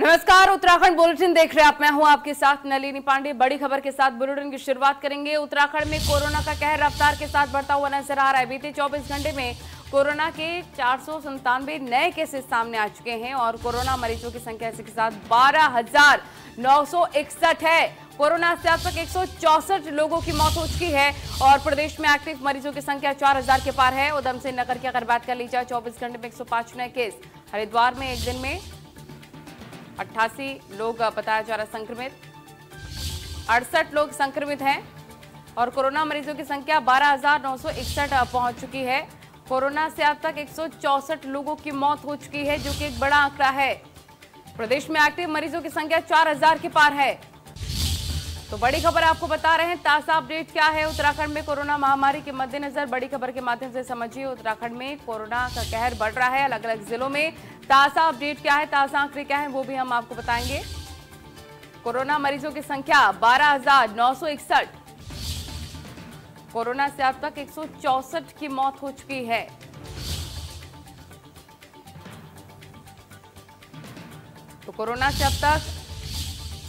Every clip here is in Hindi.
नमस्कार, उत्तराखंड बुलेटिन देख रहे हैं आप। मैं हूं आपके साथ नलिनी पांडे। बड़ी खबर के साथ बुलेटिन की शुरुआत करेंगे। उत्तराखंड में कोरोना का कहर रफ्तार के साथ बढ़ता हुआ नजर आ रहा है। बीते 24 घंटे में कोरोना के 497 नए केसेस सामने आ चुके हैं और कोरोना मरीजों की संख्या इसी के साथ 12,961 है। कोरोना से अब तक 164 लोगों की मौत हो चुकी है और प्रदेश में एक्टिव मरीजों की संख्या 4000 के पार है। उधम सिंह नगर की अगर बात कर ली जाए, 24 घंटे में 105 नए केस। हरिद्वार में एक दिन में 88 लोग बताया जा रहा संक्रमित, 68 लोग संक्रमित हैं और कोरोना मरीजों की संख्या 12,961 पहुंच चुकी है। कोरोना से अब तक 164 लोगों की मौत हो चुकी है, जो कि एक बड़ा आंकड़ा है। प्रदेश में एक्टिव मरीजों की संख्या 4000 के पार है। तो बड़ी खबर आपको बता रहे हैं। ताजा अपडेट क्या है उत्तराखंड में कोरोना महामारी के मद्देनजर, बड़ी खबर के माध्यम से समझिए। उत्तराखंड में कोरोना का कहर बढ़ रहा है। अलग अलग जिलों में ताजा अपडेट क्या है, ताजा आंकड़े क्या है, वो भी हम आपको बताएंगे। कोरोना मरीजों की संख्या 12,961। कोरोना से अब तक 164 की मौत हो चुकी है। तो कोरोना से अब तक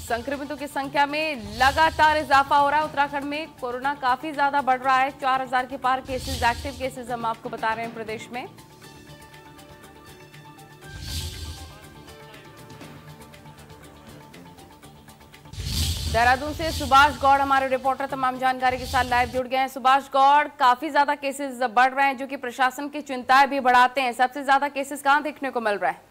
संक्रमितों की संख्या में लगातार इजाफा हो रहा है। उत्तराखंड में कोरोना काफी ज्यादा बढ़ रहा है। 4000 के पार केसेस, एक्टिव केसेस हम आपको बता रहे हैं प्रदेश में। देहरादून से सुभाष गौड़ हमारे रिपोर्टर तमाम जानकारी के साथ लाइव जुड़ गए हैं। सुभाष गौड़, काफी ज्यादा केसेस बढ़ रहे हैं, जो कि प्रशासन की चिंताएं भी बढ़ाते हैं। सबसे ज्यादा केसेस कहां देखने को मिल रहा है?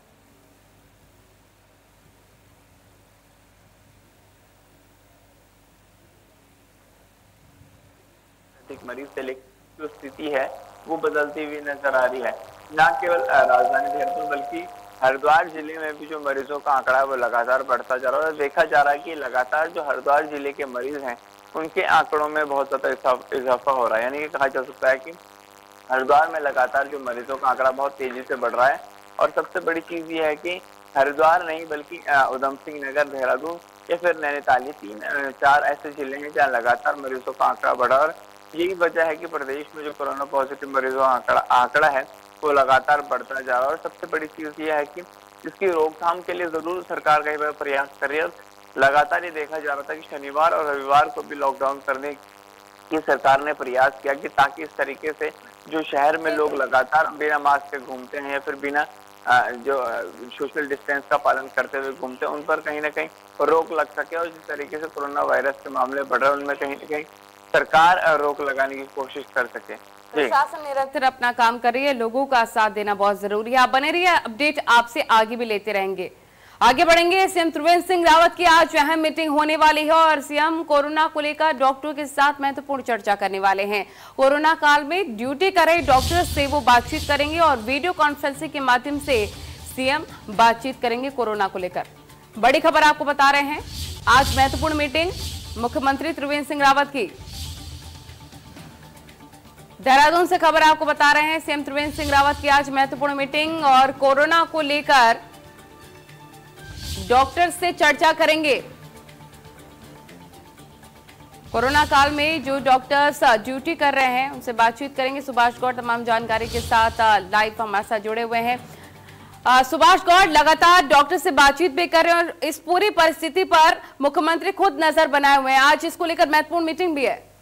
मरीज से लेकर जो स्थिति है वो बदलती हुई नजर आ रही है। न केवल राजधानी देहरादून बल्कि हरिद्वार जिले में भी जो मरीजों का आंकड़ा है वो लगातार बढ़ता जा रहा है और देखा जा रहा है कि लगातार जो हरिद्वार जिले के मरीज हैं उनके आंकड़ों में बहुत ज्यादा इजाफा हो रहा है। यानी कि कहा जा सकता है कि हरिद्वार में लगातार जो मरीजों का आंकड़ा बहुत तेजी से बढ़ रहा है। और सबसे बड़ी चीज ये है कि हरिद्वार नहीं बल्कि उधम सिंह नगर, देहरादून या फिर नैनीताल, ये 3-4 ऐसे जिले हैं जहाँ लगातार मरीजों का आंकड़ा बढ़ा और यही वजह है कि प्रदेश में जो कोरोना पॉजिटिव मरीजों का आंकड़ा है वो लगातार बढ़ता जा रहा है। और सबसे बड़ी चीज ये है कि इसकी रोकथाम के लिए जरूर सरकार कई बार प्रयास कर रही है। लगातार ये देखा जा रहा था कि शनिवार और रविवार को भी लॉकडाउन करने की सरकार ने प्रयास किया कि ताकि इस तरीके से जो शहर में लोग लगातार बिना मास्क के घूमते हैं या फिर बिना जो सोशल डिस्टेंस का पालन करते हुए घूमते हैं उन पर कहीं ना कहीं रोक लग सके। और जिस तरीके से कोरोना वायरस के मामले बढ़ रहे हैं उनमें कहीं ना कहीं सरकार रोक लगाने की कोशिश कर सके। प्रशासन निरंतर अपना काम कर रही है, लोगों का साथ देना बहुत जरूरी है। आप बने रहिए, अपडेट आपसे आगे भी लेते रहेंगे। आगे बढ़ेंगे। सीएम त्रिवेंद्र सिंह रावत की आज अहम मीटिंग होने वाली है और सीएम कोरोना को लेकर डॉक्टरों के साथ महत्वपूर्ण चर्चा करने वाले हैं। कोरोना काल में ड्यूटी कर रहे डॉक्टर्स से वो बातचीत करेंगे और वीडियो कॉन्फ्रेंसिंग के माध्यम से सीएम बातचीत करेंगे कोरोना को लेकर। बड़ी खबर आपको बता रहे हैं, आज महत्वपूर्ण मीटिंग मुख्यमंत्री त्रिवेंद्र सिंह रावत की। देहरादून से खबर आपको बता रहे हैं, सीएम त्रिवेंद्र सिंह रावत की आज महत्वपूर्ण मीटिंग और कोरोना को लेकर डॉक्टर से चर्चा करेंगे। कोरोना काल में जो डॉक्टर्स ड्यूटी कर रहे हैं उनसे बातचीत करेंगे। सुभाष गौड़ तमाम जानकारी के साथ लाइव हमारे साथ जुड़े हुए हैं। सुभाष गौड़, लगातार डॉक्टर से बातचीत भी कर रहे हैं और इस पूरी परिस्थिति पर मुख्यमंत्री खुद नजर बनाए हुए हैं। आज इसको लेकर महत्वपूर्ण मीटिंग भी है।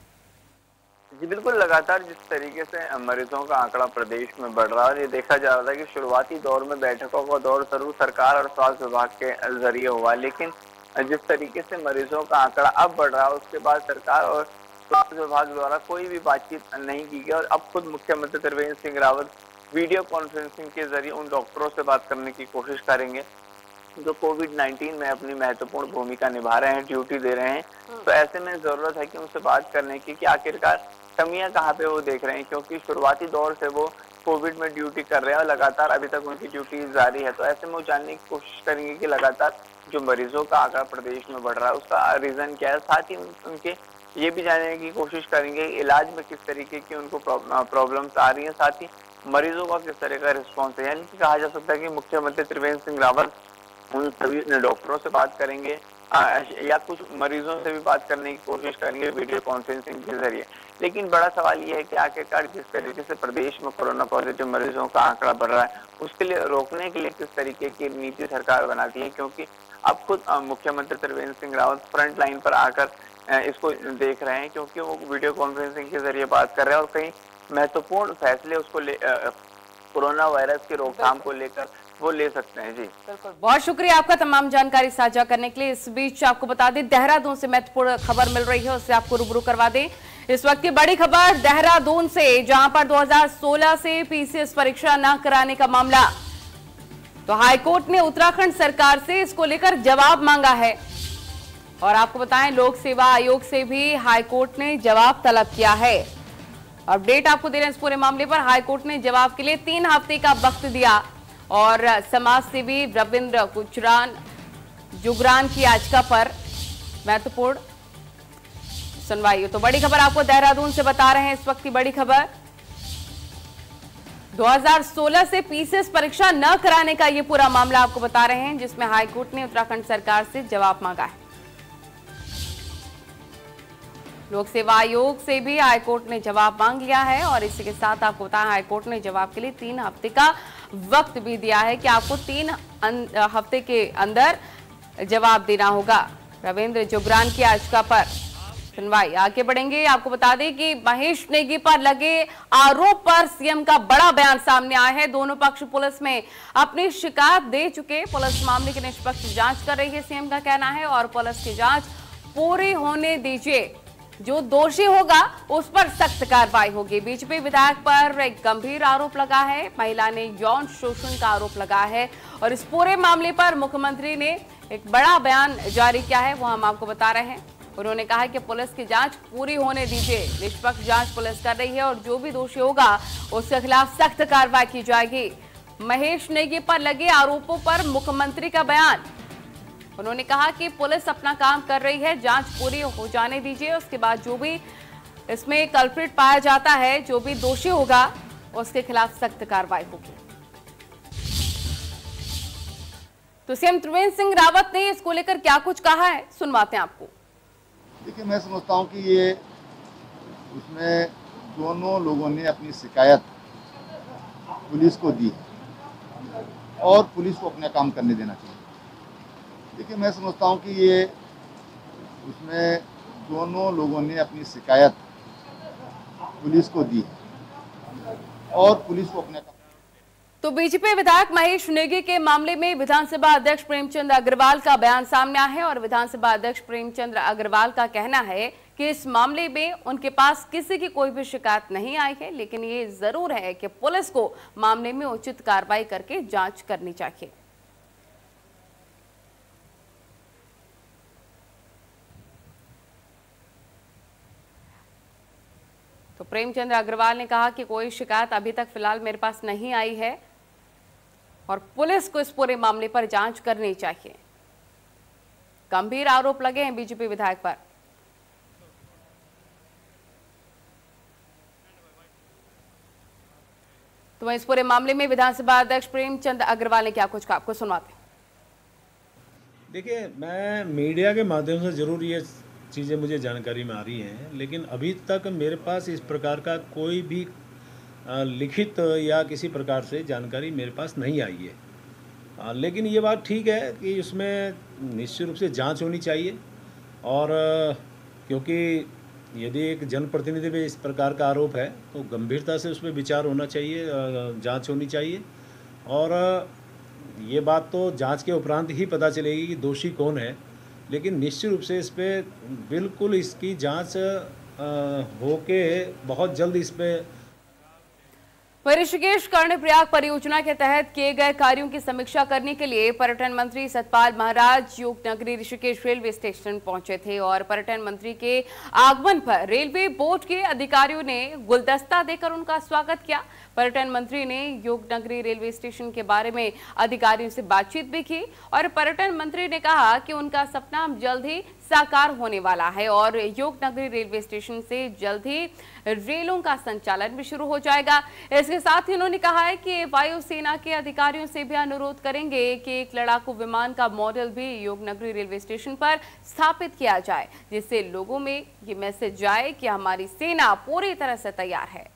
जी बिल्कुल, लगातार जिस तरीके से मरीजों का आंकड़ा प्रदेश में बढ़ रहा है, ये देखा जा रहा था कि शुरुआती दौर में बैठकों का दौर जरूर सरकार और स्वास्थ्य विभाग के जरिए हुआ, लेकिन जिस तरीके से मरीजों का आंकड़ा अब बढ़ रहा है उसके बाद सरकार और स्वास्थ्य विभाग द्वारा कोई भी बातचीत नहीं की गई। और अब खुद मुख्यमंत्री त्रिवेंद्र सिंह रावत वीडियो कॉन्फ्रेंसिंग के जरिए उन डॉक्टरों से बात करने की कोशिश करेंगे जो कोविड-19 में अपनी महत्वपूर्ण भूमिका निभा रहे हैं, ड्यूटी दे रहे हैं। तो ऐसे में जरूरत है कि उनसे बात करने की कि आखिरकार कमियां कहाँ पे वो देख रहे हैं, क्योंकि शुरुआती दौर से वो कोविड में ड्यूटी कर रहे हैं और लगातार अभी तक उनकी ड्यूटी जारी है। तो ऐसे में वो जानने की कोशिश करेंगे कि लगातार जो मरीजों का आंकड़ा प्रदेश में बढ़ रहा है उसका रीजन क्या है। साथ ही उनके ये भी जानने की कोशिश करेंगे इलाज में किस तरीके की उनको प्रॉब्लम्स आ रही है, साथ ही मरीजों का किस तरह का रिस्पॉन्स है। यानी कि कहा जा सकता है कि मुख्यमंत्री त्रिवेंद्र सिंह रावत उन सभी डॉक्टरों से बात करेंगे या कुछ मरीजों से भी बात करने की कोशिश करेंगे वीडियो कॉन्फ्रेंसिंग के जरिए। लेकिन बड़ा सवाल ये है कि आखिरकार जिस तरीके से प्रदेश में कोरोना पॉजिटिव मरीजों का आंकड़ा बढ़ रहा है उसके लिए रोकने के लिए किस तरीके की नीति सरकार बनाती है, क्योंकि अब खुद मुख्यमंत्री त्रिवेंद्र सिंह रावत फ्रंट लाइन पर आकर इसको देख रहे हैं, क्योंकि वो वीडियो कॉन्फ्रेंसिंग के जरिए बात कर रहे हैं और कई महत्वपूर्ण फैसले उसको कोरोना वायरस की रोकथाम को लेकर वो ले सकते हैं। जी बिल्कुल, बहुत शुक्रिया आपका तमाम जानकारी साझा करने के लिए। इस बीच आपको बता दें देहरादून से महत्वपूर्ण खबर मिल रही है, उससे आपको रूबरू करवा दें। इस वक्त की बड़ी खबर देहरादून से, जहां पर 2016 से पीसीएस परीक्षा न कराने का मामला, तो हाईकोर्ट ने उत्तराखंड सरकार से इसको लेकर जवाब मांगा है। और आपको बताएं लोक सेवा आयोग से भी हाईकोर्ट ने जवाब तलब किया है। अपडेट आपको दे रहे हैं इस पूरे मामले पर। हाईकोर्ट ने जवाब के लिए 3 हफ्ते का वक्त दिया और समाज सेवी रविंद्र जुगरान की याचिका पर महत्वपूर्ण सुनवाई। तो बड़ी खबर आपको देहरादून से बता रहे हैं, इस वक्त की बड़ी खबर 2016 से पीसीएस परीक्षा न कराने का ये पूरा मामला आपको बता रहे हैं, जिसमें हाईकोर्ट ने उत्तराखंड सरकार से जवाब मांगा है। लोक सेवा आयोग से भी हाईकोर्ट ने जवाब मांग लिया है और इसी के साथ आपको बताया हाईकोर्ट ने जवाब के लिए 3 हफ्ते का वक्त भी दिया है कि आपको 3 हफ्ते के अंदर जवाब देना होगा। रविंद्र जुगरान की याचिका पर सुनवाई। आगे बढ़ेंगे, आपको बता दें कि महेश नेगी पर लगे आरोप पर सीएम का बड़ा बयान सामने आया है। दोनों पक्ष पुलिस में अपनी शिकायत दे चुके। पुलिस मामले की निष्पक्ष जांच कर रही है, सीएम का कहना है, और पुलिस की जांच पूरी होने दीजिए। जो दोषी होगा उस पर सख्त कार्रवाई होगी। बीजेपी विधायक पर एक गंभीर आरोप लगा है, महिला ने यौन शोषण का आरोप लगा है और इस पूरे मामले पर मुख्यमंत्री ने एक बड़ा बयान जारी किया है, वो हम आपको बता रहे हैं। उन्होंने कहा कि पुलिस की जांच पूरी होने दीजिए, निष्पक्ष जांच पुलिस कर रही है और जो भी दोषी होगा उसके खिलाफ सख्त कार्रवाई की जाएगी। महेश नेगी पर लगे आरोपों पर मुख्यमंत्री का बयान। उन्होंने कहा कि पुलिस अपना काम कर रही है, जांच पूरी हो जाने दीजिए, उसके बाद जो भी इसमें कल्प्रिट पाया जाता है, जो भी दोषी होगा उसके खिलाफ सख्त कार्रवाई होगी। तो सीएम त्रिवेंद्र सिंह रावत ने इसको लेकर क्या कुछ कहा है, सुनवाते हैं आपको। देखिए, मैं समझता हूं कि ये उसमें दोनों लोगों ने अपनी शिकायत पुलिस को दी और पुलिस को अपना काम करने देना चाहिए। देखिए, मैं समझता हूं कि ये उसमें दोनों लोगों ने अपनी शिकायत पुलिस को दी और पुलिस को अपने। तो बीजेपी विधायक महेश नेगी के मामले में विधानसभा अध्यक्ष प्रेमचंद अग्रवाल का बयान सामने आया है और विधानसभा अध्यक्ष प्रेमचंद अग्रवाल का कहना है कि इस मामले में उनके पास किसी की कोई भी शिकायत नहीं आई है, लेकिन ये जरूर है कि पुलिस को मामले में उचित कार्रवाई करके जांच करनी चाहिए। तो प्रेमचंद अग्रवाल ने कहा कि कोई शिकायत अभी तक फिलहाल मेरे पास नहीं आई है और पुलिस को इस पूरे मामले पर जांच करनी चाहिए। गंभीर आरोप लगे हैं बीजेपी विधायक पर। तो इस पूरे मामले में विधानसभा अध्यक्ष प्रेमचंद अग्रवाल ने क्या कुछ कहा, आपको सुनाते हैं। देखिए, मैं मीडिया के माध्यम से जरूर ये चीज़ें मुझे जानकारी में आ रही हैं, लेकिन अभी तक मेरे पास इस प्रकार का कोई भी लिखित या किसी प्रकार से जानकारी मेरे पास नहीं आई है। लेकिन ये बात ठीक है कि इसमें निश्चित रूप से जांच होनी चाहिए और क्योंकि यदि एक जनप्रतिनिधि पे इस प्रकार का आरोप है तो गंभीरता से उस पर विचार होना चाहिए, जांच होनी चाहिए और ये बात तो जांच के उपरांत ही पता चलेगी कि दोषी कौन है। लेकिन निश्चित रूप से इस पर बिल्कुल इसकी जांच होके बहुत जल्द इस पर। ऋषिकेश कर्णप्रयाग परियोजना के तहत किए गए कार्यों की समीक्षा करने के लिए पर्यटन मंत्री सतपाल महाराज योग नगरी ऋषिकेश रेलवे स्टेशन पहुंचे थे और पर्यटन मंत्री के आगमन पर रेलवे बोर्ड के अधिकारियों ने गुलदस्ता देकर उनका स्वागत किया। पर्यटन मंत्री ने योग नगरी रेलवे स्टेशन के बारे में अधिकारियों से बातचीत भी की और पर्यटन मंत्री ने कहा कि उनका सपना जल्द ही साकार होने वाला है और योग नगरी रेलवे स्टेशन से जल्द ही रेलों का संचालन भी शुरू हो जाएगा। इसके साथ ही उन्होंने कहा है कि वायुसेना के अधिकारियों से भी अनुरोध करेंगे कि एक लड़ाकू विमान का मॉडल भी योग नगरी रेलवे स्टेशन पर स्थापित किया जाए, जिससे लोगों में ये मैसेज जाए कि हमारी सेना पूरी तरह से तैयार है।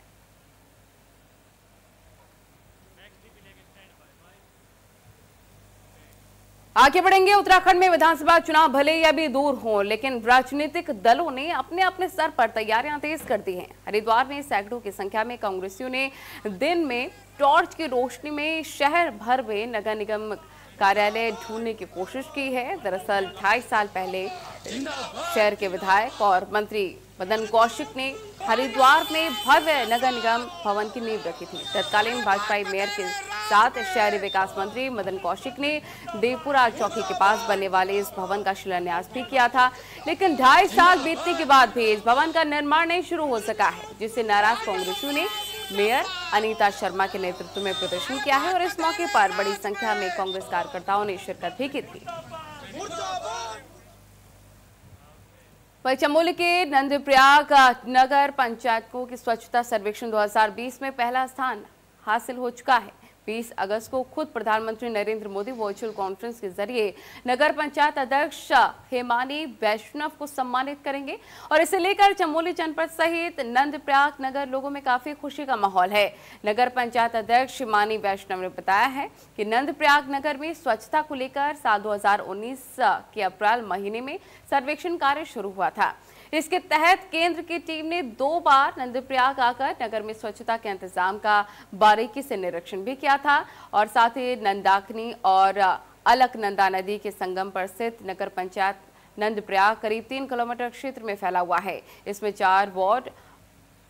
आगे बढ़ेंगे। उत्तराखंड में विधानसभा चुनाव भले ही अभी दूर हों, लेकिन राजनीतिक दलों ने अपने अपने स्तर पर तैयारियां तेज कर दी हैं। हरिद्वार में सैकड़ों की संख्या में कांग्रेसियों ने दिन में टॉर्च की रोशनी में शहर भर में नगर निगम कार्यालय ढूंढने की कोशिश की है। दरअसल 2.5 साल पहले शहर के विधायक और मंत्री मदन कौशिक ने हरिद्वार में भव्य नगर निगम भवन की नींव रखी थी। तत्कालीन भाजपाई मेयर के साथ शहरी विकास मंत्री मदन कौशिक ने देवपुरा चौकी के पास बनने वाले इस भवन का शिलान्यास भी किया था, लेकिन 2.5 साल बीतने के बाद भी इस भवन का निर्माण नहीं शुरू हो सका है, जिससे नाराज कांग्रेसियों ने मेयर अनीता शर्मा के नेतृत्व में प्रदर्शन किया है और इस मौके पर बड़ी संख्या में कांग्रेस कार्यकर्ताओं ने शिरकत भी की थी। वहीं चमोली के नंदप्रयाग नगर पंचायतों की स्वच्छता सर्वेक्षण 2020 में पहला स्थान हासिल हो चुका है। 20 अगस्त को खुद प्रधानमंत्री नरेंद्र मोदी वर्चुअल कॉन्फ्रेंस के जरिए नगर पंचायत अध्यक्ष हेमानी वैष्णव को सम्मानित करेंगे और इसे लेकर चमोली जनपद सहित नंदप्रयाग नगर लोगों में काफी खुशी का माहौल है। नगर पंचायत अध्यक्ष हेमानी वैष्णव ने बताया है कि नंदप्रयाग नगर में स्वच्छता को लेकर साल 2019 के अप्रैल महीने में सर्वेक्षण कार्य शुरू हुआ था। इसके तहत केंद्र की टीम ने 2 बार नंदप्रयाग आकर नगर में स्वच्छता के इंतजाम का बारीकी से निरीक्षण भी किया था और साथ ही नंदाकिनी और अलकनंदा नदी के संगम पर स्थित नगर पंचायत नंदप्रयाग करीब 3 किलोमीटर क्षेत्र में फैला हुआ है। इसमें 4 वार्ड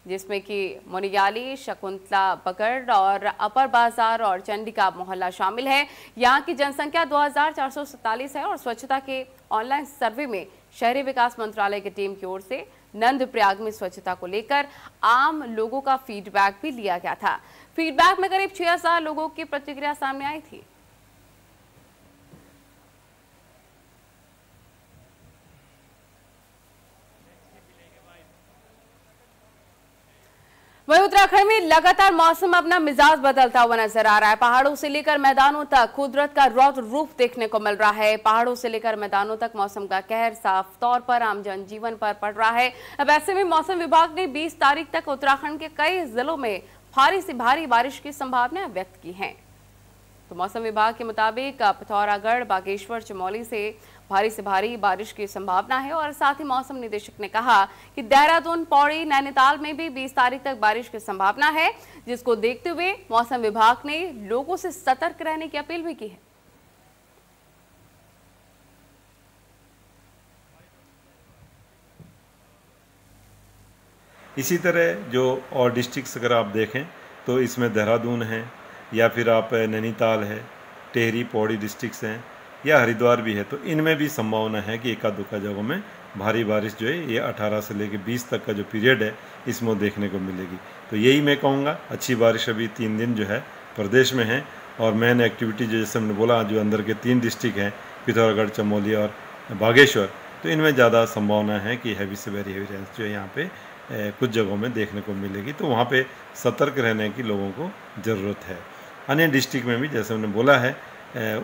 जिसमें कि मुनियाली, शकुंतला बगड़ और अपर बाजार और चंडिका मोहल्ला शामिल है। यहाँ की जनसंख्या 2447 है और स्वच्छता के ऑनलाइन सर्वे में शहरी विकास मंत्रालय की टीम की ओर से नंदप्रयाग में स्वच्छता को लेकर आम लोगों का फीडबैक भी लिया गया था। फीडबैक में करीब 6000 लोगों की प्रतिक्रिया सामने आई थी। वहीं उत्तराखंड में लगातार मौसम अपना मिजाज बदलता हुआ नजर आ रहा है। पहाड़ों से लेकर मैदानों तक कुदरत का रौद्र रूप देखने को मिल रहा है। पहाड़ों से लेकर मैदानों तक मौसम का कहर साफ तौर पर आम जनजीवन पर पड़ रहा है। अब ऐसे में मौसम विभाग ने 20 तारीख तक उत्तराखंड के कई जिलों में भारी से भारी बारिश की संभावना व्यक्त की है। तो मौसम विभाग के मुताबिक पिथौरागढ़, बागेश्वर, चमोली से भारी बारिश की संभावना है और साथ ही मौसम निदेशक ने कहा कि देहरादून, पौड़ी, नैनीताल में भी 20 तारीख तक बारिश की संभावना है, जिसको देखते हुए मौसम विभाग ने लोगों से सतर्क रहने की अपील भी की है। इसी तरह जो और डिस्ट्रिक्ट्स अगर आप देखें तो इसमें देहरादून है या फिर आप नैनीताल है, टेहरी, पौड़ी डिस्ट्रिक्ट्स हैं या हरिद्वार भी है, तो इनमें भी संभावना है कि एका दुक्का जगहों में भारी बारिश जो है ये 18 से लेकर 20 तक का जो पीरियड है इसमें देखने को मिलेगी। तो यही मैं कहूँगा, अच्छी बारिश अभी 3 दिन जो है प्रदेश में है और मेन एक्टिविटी जो जैसे हमने बोला जो अंदर के 3 डिस्ट्रिक्ट हैं पिथौरागढ़, चमोली और बागेश्वर, तो इनमें ज़्यादा संभावना है कि हैवी से वेरी हैवी रेंज जो है यहाँ पे कुछ जगहों में देखने को मिलेगी। तो वहाँ पे सतर्क रहने की लोगों को ज़रूरत है। अन्य डिस्ट्रिक्ट में भी जैसे हमने बोला है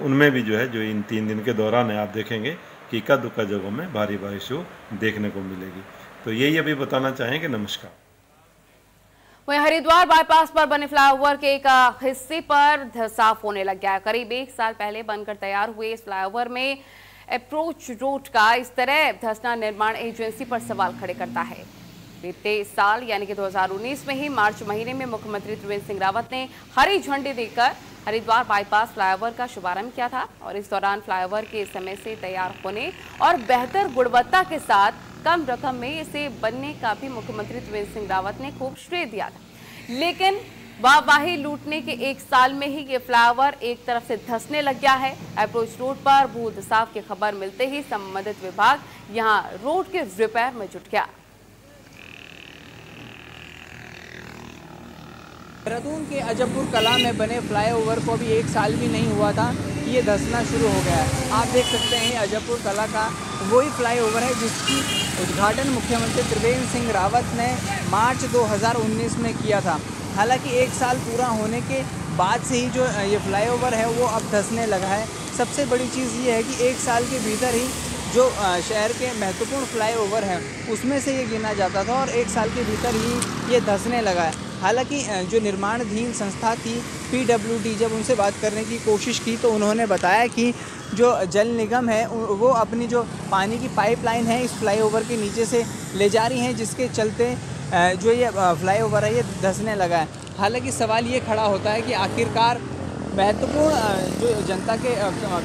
उनमें भी जो है जो इन 3 दिन के दौरान है आप देखेंगे कि इक्का दुक्का जगहों में भारी बारिश हो देखने को मिलेगी। तो यही अभी बताना चाहेंगे। नमस्कार। वहीं हरिद्वार बाईपास पर बने फ्लाईओवर के एक हिस्से पर धंसाव होने लग गया है। करीब 1 साल पहले बनकर तैयार हुए इस फ्लाईओवर में अप्रोच रोड का इस तरह धंसना निर्माण एजेंसी पर सवाल खड़े करता है। बीते साल यानी कि 2019 में ही मार्च महीने में मुख्यमंत्री त्रिवेंद्र सिंह रावत ने हरी झंडी देकर हरिद्वार बाईपास फ्लाईओवर का शुभारंभ किया था और इस दौरान फ्लाईओवर के समय से तैयार होने और बेहतर गुणवत्ता के साथ कम रकम में इसे बनने का भी मुख्यमंत्री त्रिवेंद्र सिंह रावत ने खूब श्रेय दिया था। लेकिन वाहवाही लूटने के 1 साल में ही ये फ्लाईओवर एक तरफ से धंसने लग गया है। अप्रोच रोड पर भू धंसाव की खबर मिलते ही संबंधित विभाग यहां रोड के रिपेयर में जुट गया। देहरादून के अजबपुर कला में बने फ्लाईओवर को भी 1 साल भी नहीं हुआ था ये धंसना शुरू हो गया है। आप देख सकते हैं अजबपुर कला का वही फ्लाईओवर है जिसकी उद्घाटन मुख्यमंत्री त्रिवेंद्र सिंह रावत ने मार्च 2019 में किया था। हालांकि 1 साल पूरा होने के बाद से ही जो ये फ्लाईओवर है वो अब धंसने लगा है। सबसे बड़ी चीज़ ये है कि 1 साल के भीतर ही जो शहर के महत्वपूर्ण फ्लाईओवर हैं उसमें से ये गिना जाता था और 1 साल के भीतर ही ये धंसने लगा है। हालांकि जो निर्माणाधीन संस्था थी PWD, जब उनसे बात करने की कोशिश की तो उन्होंने बताया कि जो जल निगम है वो अपनी जो पानी की पाइपलाइन है इस फ्लाईओवर के नीचे से ले जा रही हैं, जिसके चलते जो ये फ्लाईओवर है ये धंसने लगा है। हालांकि सवाल ये खड़ा होता है कि आखिरकार महत्वपूर्ण जो जनता के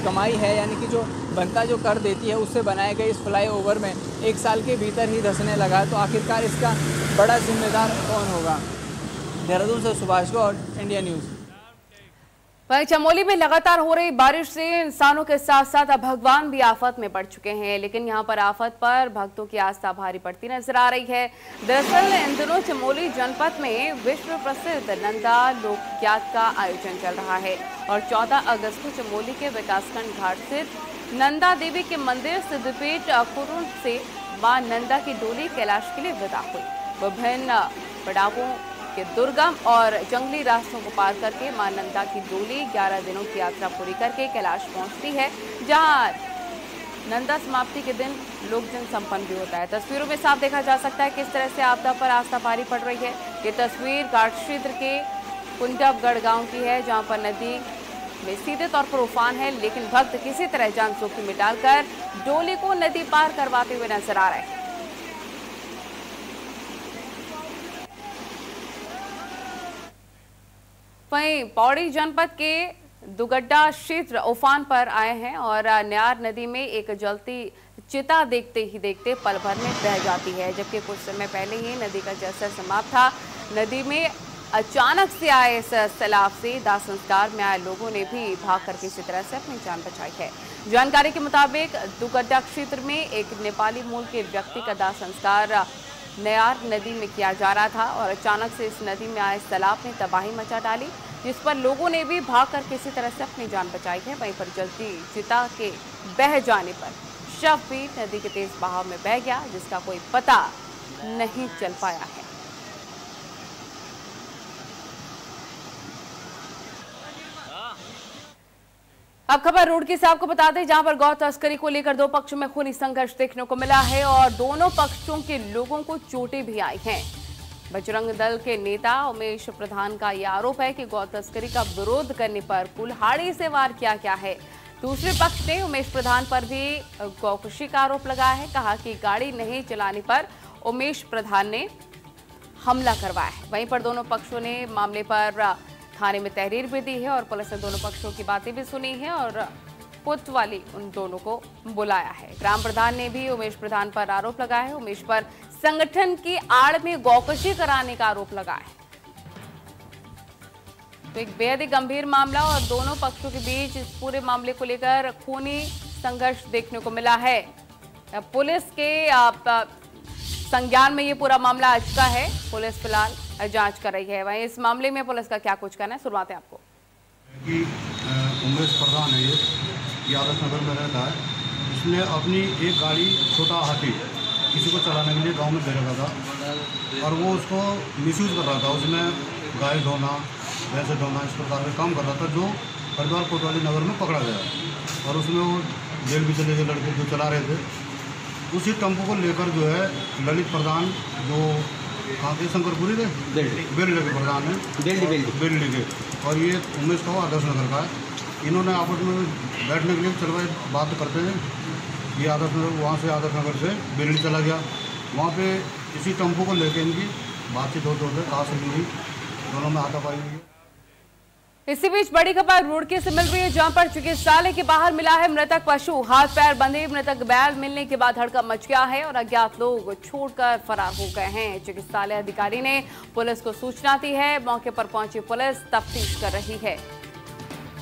कमाई है, यानी कि जो बनता जो कर देती है उससे बनाए गए इस फ्लाईओवर में 1 साल के भीतर ही धंसने लगा है, तो आखिरकार इसका बड़ा जिम्मेदार कौन होगा। देहरादून से सुभाष गौड़, इंडिया न्यूज़। वहीं चमोली में लगातार हो रही बारिश से इंसानों के साथ साथ अब भगवान भी आफत में पड़ चुके हैं, लेकिन यहां पर आफत पर भक्तों की आस्था भारी पड़ती नजर आ रही है। दरअसल इन दिनों चमोली जनपद में विश्व प्रसिद्ध नंदा लोकयात का आयोजन चल रहा है और 14 अगस्त को चमोली के विकासखंड घाट स्थित नंदा देवी के मंदिर सिद्धपीठ कुरुंड से मां नंदा की डोली कैलाश के लिए विदा हुई। विभिन्न पड़ावों के दुर्गम और जंगली रास्तों को पार करके मां नंदा की डोली 11 दिनों की यात्रा पूरी करके कैलाश पहुंचती है, जहां नंदा समाप्ति के दिन लोकजन संपन्न भी होता है। तस्वीरों में साफ देखा जा सकता है किस तरह से आपदा पर आस्था भारी पड़ रही है। ये तस्वीर घाट क्षेत्र के कुंडवगढ़ गांव की है, जहां पर नदी में सीधे तौर पर उफान है, लेकिन भक्त किसी तरह जान जोखिम में डालकर डोली को नदी पार करवाते हुए नजर आ रहे हैं। वहीं पौड़ी जनपद के दुगड्डा क्षेत्र उफान पर आए हैं और न्यार नदी में एक जलती चिता देखते ही देखते पल भर में बह जाती है, जबकि कुछ समय पहले ही नदी का जलस्तर समाप्त था। नदी में अचानक से आए इस सैलाब से दाह संस्कार में आए लोगों ने भी भागकर किसी तरह से अपनी जान बचाई है। जानकारी के मुताबिक दुगड्डा क्षेत्र में एक नेपाली मूल के व्यक्ति का दाह संस्कार नयार नदी में किया जा रहा था और अचानक से इस नदी में आए सैलाब ने तबाही मचा डाली, जिस पर लोगों ने भी भागकर किसी तरह से अपनी जान बचाई है। वहीं पर जलती चिता के बह जाने पर शव भी नदी के तेज बहाव में बह गया, जिसका कोई पता नहीं चल पाया है। अब खबर रुड़की से आपको बता दें, जहां पर गौ तस्करी को लेकर 2 पक्षों में खूनी संघर्ष देखने को मिला है और दोनों पक्षों के लोगों को चोटें भी आई हैं। बजरंग दल के नेता उमेश प्रधान का यह आरोप है कि गौ तस्करी का विरोध करने पर कुल्हाड़ी से वार किया गया है। दूसरे पक्ष ने उमेश प्रधान पर भी गौकशी का आरोप लगाया है, कहा कि गाड़ी नहीं चलाने पर उमेश प्रधान ने हमला करवाया है। वहीं पर दोनों पक्षों ने मामले पर थाने में तहरीर भी दी है और पुलिस ने दोनों पक्षों की बातें भी सुनी है और कोतवाली उन दोनों को बुलाया है। ग्राम प्रधान ने भी उमेश प्रधान पर आरोप लगाया है। उमेश पर संगठन की आड़ में गौकशी कराने का आरोप लगाया है। तो एक बेहद ही गंभीर मामला और दोनों पक्षों के बीच इस पूरे मामले को लेकर खूनी संघर्ष देखने को मिला है। पुलिस के संज्ञान में ये पूरा मामला आ चुका है। पुलिस फिलहाल जांच कर रही है। वहीं इस मामले में पुलिस का क्या कुछ कहना है, सुनवाते हैं आपको। कि उमेश प्रधान है, ये आदर्श नगर में रहता है। इसने अपनी एक गाड़ी छोटा हाथी किसी को चलाने के लिए गांव में दे रखा था और वो उसको मिसयूज कर रहा था। उसमें गाय धोना, भैंसे धोना, इस प्रकार के काम कर रहा था, जो हरिद्वार कोतवाली नगर में पकड़ा गया और उसमें वो जेल भी चले गए लड़के जो चला रहे थे। उसी टेम्पो को लेकर जो है ललित प्रधान, जो कहाँ के शंकरपुरी थे, बेल्डी के प्रधान है, बेल्डी के, और ये उमेश का आदर्श नगर का है। इन्होंने आपस में बैठने के लिए चल भाई बात करते हैं। ये आदर्श नगर, वहाँ से आदर्श नगर से बेल्डी चला गया। वहाँ पे इसी टेम्पो को लेकर इनकी बातचीत होते होते कहा से हुई, दोनों में हाथापाई हुई है। इसी बीच बड़ी खबर रुड़की से मिल रही है, जहां पर चिकित्सालय के बाहर मिला है मृतक पशु। हाथ पैर बंधे मृतक बैल मिलने के बाद हड़कंप मच गया है और अज्ञात लोग छोड़कर फरार हो गए हैं। चिकित्सालय अधिकारी ने पुलिस को सूचना दी है। मौके पर पहुंची पुलिस तफ्तीश कर रही है।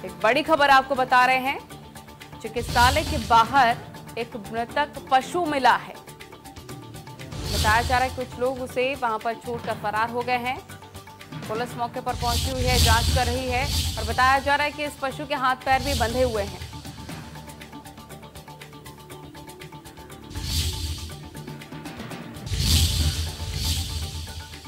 एक बड़ी खबर आपको बता रहे हैं, चिकित्सालय के बाहर एक मृतक पशु मिला है। बताया जा रहा है कुछ लोग उसे वहां पर छोड़कर फरार हो गए हैं। पुलिस मौके पर पहुंची हुई है, जांच कर रही है और बताया जा रहा है कि इस पशु के हाथ पैर भी बंधे हुए हैं।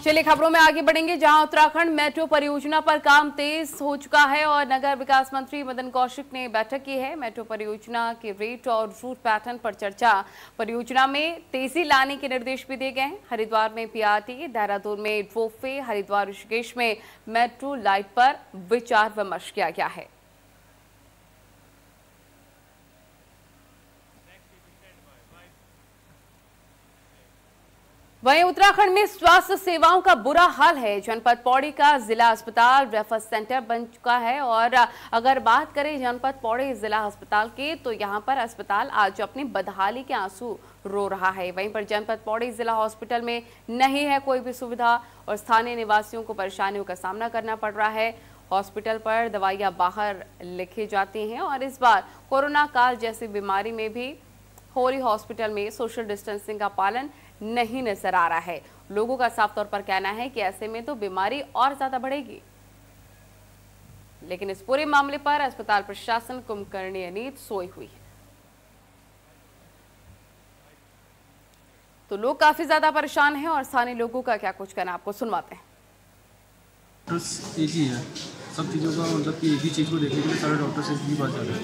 चलिए खबरों में आगे बढ़ेंगे, जहां उत्तराखंड मेट्रो परियोजना पर काम तेज हो चुका है और नगर विकास मंत्री मदन कौशिक ने बैठक की है। मेट्रो परियोजना के रेट और रूट पैटर्न पर चर्चा, परियोजना में तेजी लाने के निर्देश भी दिए गए हैं। हरिद्वार में पीआरटी, देहरादून में रोपवे, हरिद्वार ऋषिकेश में मेट्रो लाइट पर विचार विमर्श किया गया है। वहीं उत्तराखंड में स्वास्थ्य सेवाओं का बुरा हाल है। जनपद पौड़ी का जिला अस्पताल रेफर सेंटर बन चुका है और अगर बात करें जनपद पौड़ी जिला अस्पताल की, तो यहां पर अस्पताल आज अपनी बदहाली के आंसू रो रहा है। वहीं पर जनपद पौड़ी जिला हॉस्पिटल में नहीं है कोई भी सुविधा और स्थानीय निवासियों को परेशानियों का सामना करना पड़ रहा है। हॉस्पिटल पर दवाइयां बाहर लिखी जाती हैं और इस बार कोरोना काल जैसी बीमारी में भी होरी हॉस्पिटल में सोशल डिस्टेंसिंग का पालन नहीं नजर आ रहा है। लोगों का साफ तौर पर कहना है कि ऐसे में तो बीमारी और ज्यादा बढ़ेगी। लेकिन इस पूरे मामले पर अस्पताल प्रशासन कुंभकर्णी नींद सोई हुई है। तो लोग काफी ज्यादा परेशान हैं और स्थानीय लोगों का क्या कुछ कहना आपको सुनवाते हैं। डॉक्टर्स एक ही है, सब चीज़ों का मतलब कि एक ही चीज़ को देखने के लिए सारे डॉक्टर्स एक ही बात चाहते हैं।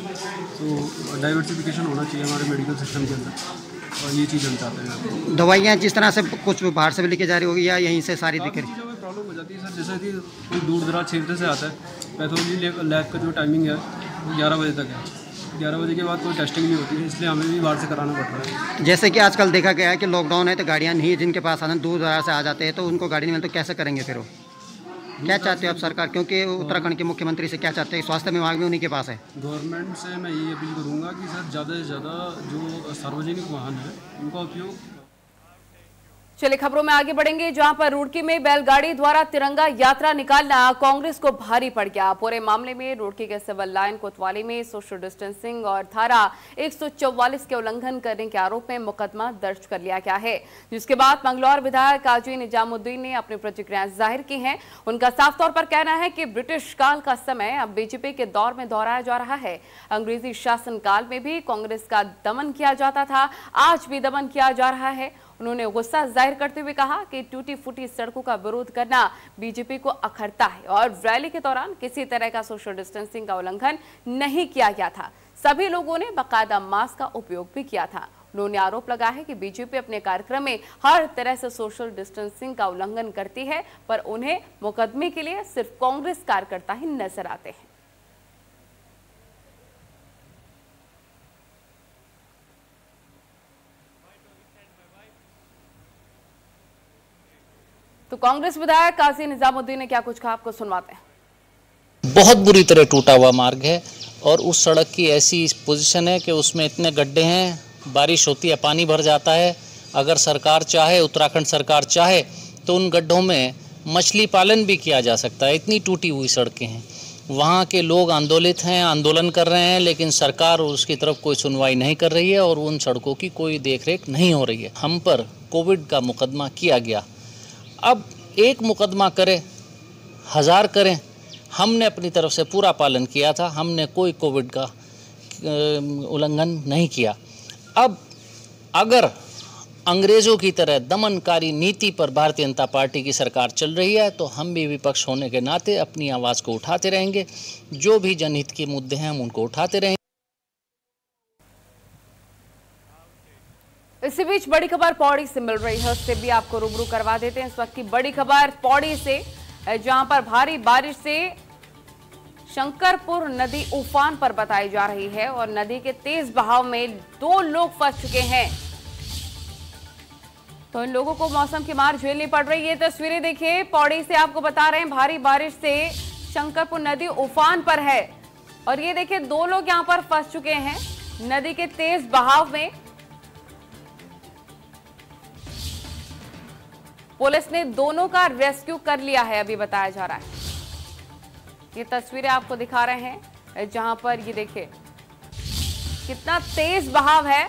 तो डाइवर्सिफिकेशन होना चाहिए हमारे मेडिकल सिस्टम के अंदर और ये चीज़ हम चाहते हैं। दवाइयाँ जिस तरह से कुछ बाहर से भी लेके जा रही होगी या यहीं से सारी दिख रही? चीज़ों में प्रॉब्लम हो जाती है सर, जैसे कि कोई दूर दराज क्षेत्र से आता है, पैथोलॉजी लैब का जो टाइमिंग है वो 11 बजे तक है। 11 बजे के बाद कोई टेस्टिंग नहीं होती है, इसलिए हमें भी बाहर से कराना पड़ रहा है। जैसे कि आजकल देखा गया है कि लॉकडाउन है तो गाड़ियाँ नहीं, जिनके पास साधन दूर दराज से आ जाते हैं तो उनको गाड़ी नहीं मिलती, तो कैसे करेंगे फिर वो? क्या चाहते हो आप सरकार, क्योंकि उत्तराखंड के मुख्यमंत्री से क्या चाहते हैं? स्वास्थ्य विभाग भी उन्हीं के पास है। गवर्नमेंट से मैं ये अपील करूँगा कि सर ज़्यादा से ज़्यादा जो सार्वजनिक वाहन है उनका उपयोग। चलिए खबरों में आगे बढ़ेंगे, जहां पर रुड़की में बैलगाड़ी द्वारा तिरंगा यात्रा निकालना कांग्रेस को भारी पड़ गया। पूरे मामले में रुड़की के सिविल लाइन कोतवाली में सोशल डिस्टेंसिंग और धारा 144 के उल्लंघन करने के आरोप में मुकदमा दर्ज कर लिया गया है, जिसके बाद मंगलौर विधायक काजी निजामुद्दीन ने अपनी प्रतिक्रिया जाहिर की है। उनका साफ तौर पर कहना है कि ब्रिटिश काल का समय अब बीजेपी के दौर में दोहराया जा रहा है। अंग्रेजी शासन काल में भी कांग्रेस का दमन किया जाता था, आज भी दमन किया जा रहा है। उन्होंने गुस्सा जाहिर करते हुए कहा कि टूटी फूटी सड़कों का विरोध करना बीजेपी को अखरता है और रैली के दौरान किसी तरह का सोशल डिस्टेंसिंग का उल्लंघन नहीं किया गया था। सभी लोगों ने बाकायदा मास्क का उपयोग भी किया था। उन्होंने आरोप लगाया है कि बीजेपी अपने कार्यक्रम में हर तरह से सोशल डिस्टेंसिंग का उल्लंघन करती है, पर उन्हें मुकदमे के लिए सिर्फ कांग्रेस कार्यकर्ता ही नजर आते हैं। तो कांग्रेस विधायक काजी निजामुद्दीन ने क्या कुछ कहा, आपको सुनवाते हैं। बहुत बुरी तरह टूटा हुआ मार्ग है और उस सड़क की ऐसी पोजीशन है कि उसमें इतने गड्ढे हैं, बारिश होती है पानी भर जाता है। अगर सरकार चाहे, उत्तराखंड सरकार चाहे तो उन गड्ढों में मछली पालन भी किया जा सकता है, इतनी टूटी हुई सड़कें हैं। वहाँ के लोग आंदोलित हैं, आंदोलन कर रहे हैं, लेकिन सरकार उसकी तरफ कोई सुनवाई नहीं कर रही है और उन सड़कों की कोई देखरेख नहीं हो रही है। हम पर कोविड का मुकदमा किया गया, अब एक मुकदमा करें, 1000 करें, हमने अपनी तरफ से पूरा पालन किया था, हमने कोई कोविड का उल्लंघन नहीं किया। अब अगर अंग्रेज़ों की तरह दमनकारी नीति पर भारतीय जनता पार्टी की सरकार चल रही है तो हम भी विपक्ष होने के नाते अपनी आवाज़ को उठाते रहेंगे। जो भी जनहित के मुद्दे हैं हम उनको उठाते रहेंगे। इसी बीच बड़ी खबर पौड़ी से मिल रही है, उससे भी आपको रूबरू करवा देते हैं। इस वक्त की बड़ी खबर पौड़ी से, जहां पर भारी बारिश से शंकरपुर नदी उफान पर बताई जा रही है और नदी के तेज बहाव में 2 लोग फंस चुके हैं। तो इन लोगों को मौसम की मार झेलनी पड़ रही है। तस्वीरें देखिए, पौड़ी से आपको बता रहे हैं, भारी बारिश से शंकरपुर नदी उफान पर है और ये देखिए 2 लोग यहां पर फंस चुके हैं नदी के तेज बहाव में। पुलिस ने दोनों का रेस्क्यू कर लिया है, अभी बताया जा रहा है। ये तस्वीरें आपको दिखा रहे हैं, जहां पर ये देखिए कितना तेज बहाव है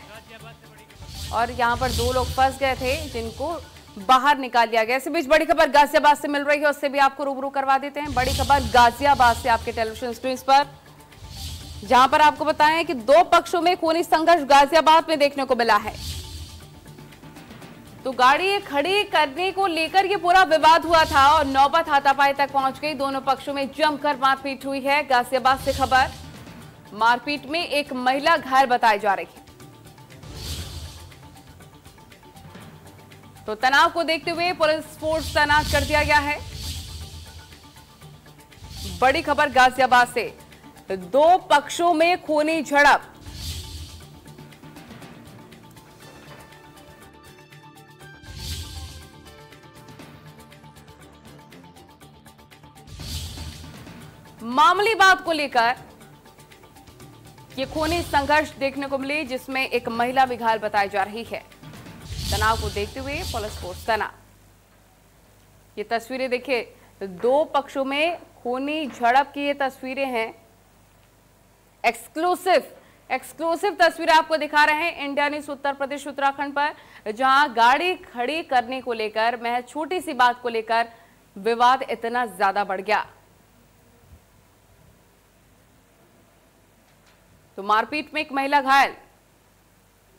और यहां पर 2 लोग फंस गए थे जिनको बाहर निकाल लिया गया। इसी बीच बड़ी खबर गाजियाबाद से मिल रही है, उससे भी आपको रूबरू करवा देते हैं। बड़ी खबर गाजियाबाद से आपके टेलीविजन स्क्रीन पर, जहां पर आपको बताएं कि 2 पक्षों में खूनी संघर्ष गाजियाबाद में देखने को मिला है। तो गाड़ी खड़ी करने को लेकर ये पूरा विवाद हुआ था और नौबत हाथापाई तक पहुंच गई। दोनों पक्षों में जमकर मारपीट हुई है। गाजियाबाद से खबर, मारपीट में एक महिला घायल बताई जा रही है। तो तनाव को देखते हुए पुलिस फोर्स तैनात कर दिया गया है। बड़ी खबर गाजियाबाद से, 2 पक्षों में खूनी झड़प। मामूली बात को लेकर ये खूनी संघर्ष देखने को मिली, जिसमें एक महिला भी घायल बताई जा रही है। तनाव को देखते हुए पुलिस फोर्स तैनात। ये तस्वीरें देखिए, दो पक्षों में खूनी झड़प की ये तस्वीरें हैं। एक्सक्लूसिव तस्वीरें आपको दिखा रहे हैं इंडिया न्यूज़ उत्तर प्रदेश उत्तराखंड पर, जहां गाड़ी खड़ी करने को लेकर, महज छोटी सी बात को लेकर विवाद इतना ज्यादा बढ़ गया। तो मारपीट में एक महिला घायल।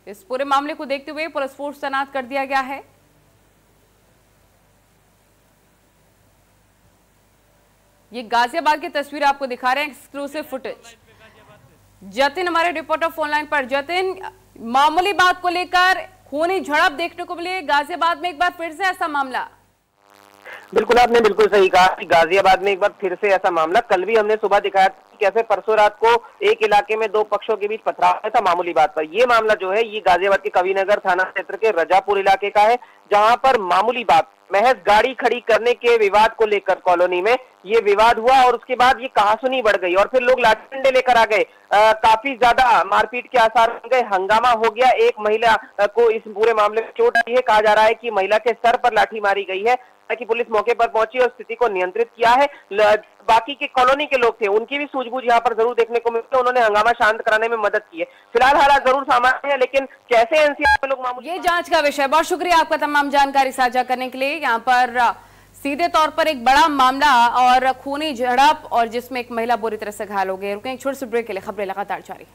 इस पूरे मामले को देखते हुए पुलिस फोर्स तैनात कर दिया गया है। ये गाजियाबाद की तस्वीर आपको दिखा रहे हैं, एक्सक्लूसिव फुटेज। जतिन हमारे रिपोर्टर फोन लाइन पर। जतिन, मामूली बात को लेकर खूनी झड़प देखने को मिली गाजियाबाद में, एक बार फिर से ऐसा मामला। बिल्कुल, आपने बिल्कुल सही कहा कि गाजियाबाद में एक बार फिर से ऐसा मामला। कल भी हमने सुबह दिखाया कैसे परसों रात को एक इलाके में दो पक्षों के बीच पथराव था मामूली बात पर। ये मामला जो है ये गाजियाबाद के कविनगर थाना क्षेत्र के रजापुर इलाके का है, जहां पर मामूली बात, महज गाड़ी खड़ी करने के विवाद को लेकर कॉलोनी में ये विवाद हुआ और उसके बाद ये कहासुनी बढ़ गई और फिर लोग लाठी डंडे लेकर आ गए। काफी ज्यादा मारपीट के आसार बन गए, हंगामा हो गया। एक महिला को इस पूरे मामले में चोट आई है। कहा जा रहा है कि महिला के सर पर लाठी मारी गई है। कि पुलिस मौके पर पहुंची और स्थिति को नियंत्रित किया है। बाकी के कॉलोनी के लोग थे, उनकी भी सूझबूझ यहाँ पर जरूर देखने को मिलती है। उन्होंने हंगामा शांत कराने में मदद की है। फिलहाल हालात जरूर सामान्य है, लेकिन कैसे एनसीआर में लोग मामूली, ये जांच का विषय। बहुत शुक्रिया आपका तमाम जानकारी साझा करने के लिए। यहाँ पर सीधे तौर पर एक बड़ा मामला और खूनी झड़प, और जिसमें एक महिला बुरी तरह से घायल हो गई। रुकें एक छोटे से ब्रेक के लिए, खबरें लगातार जारी।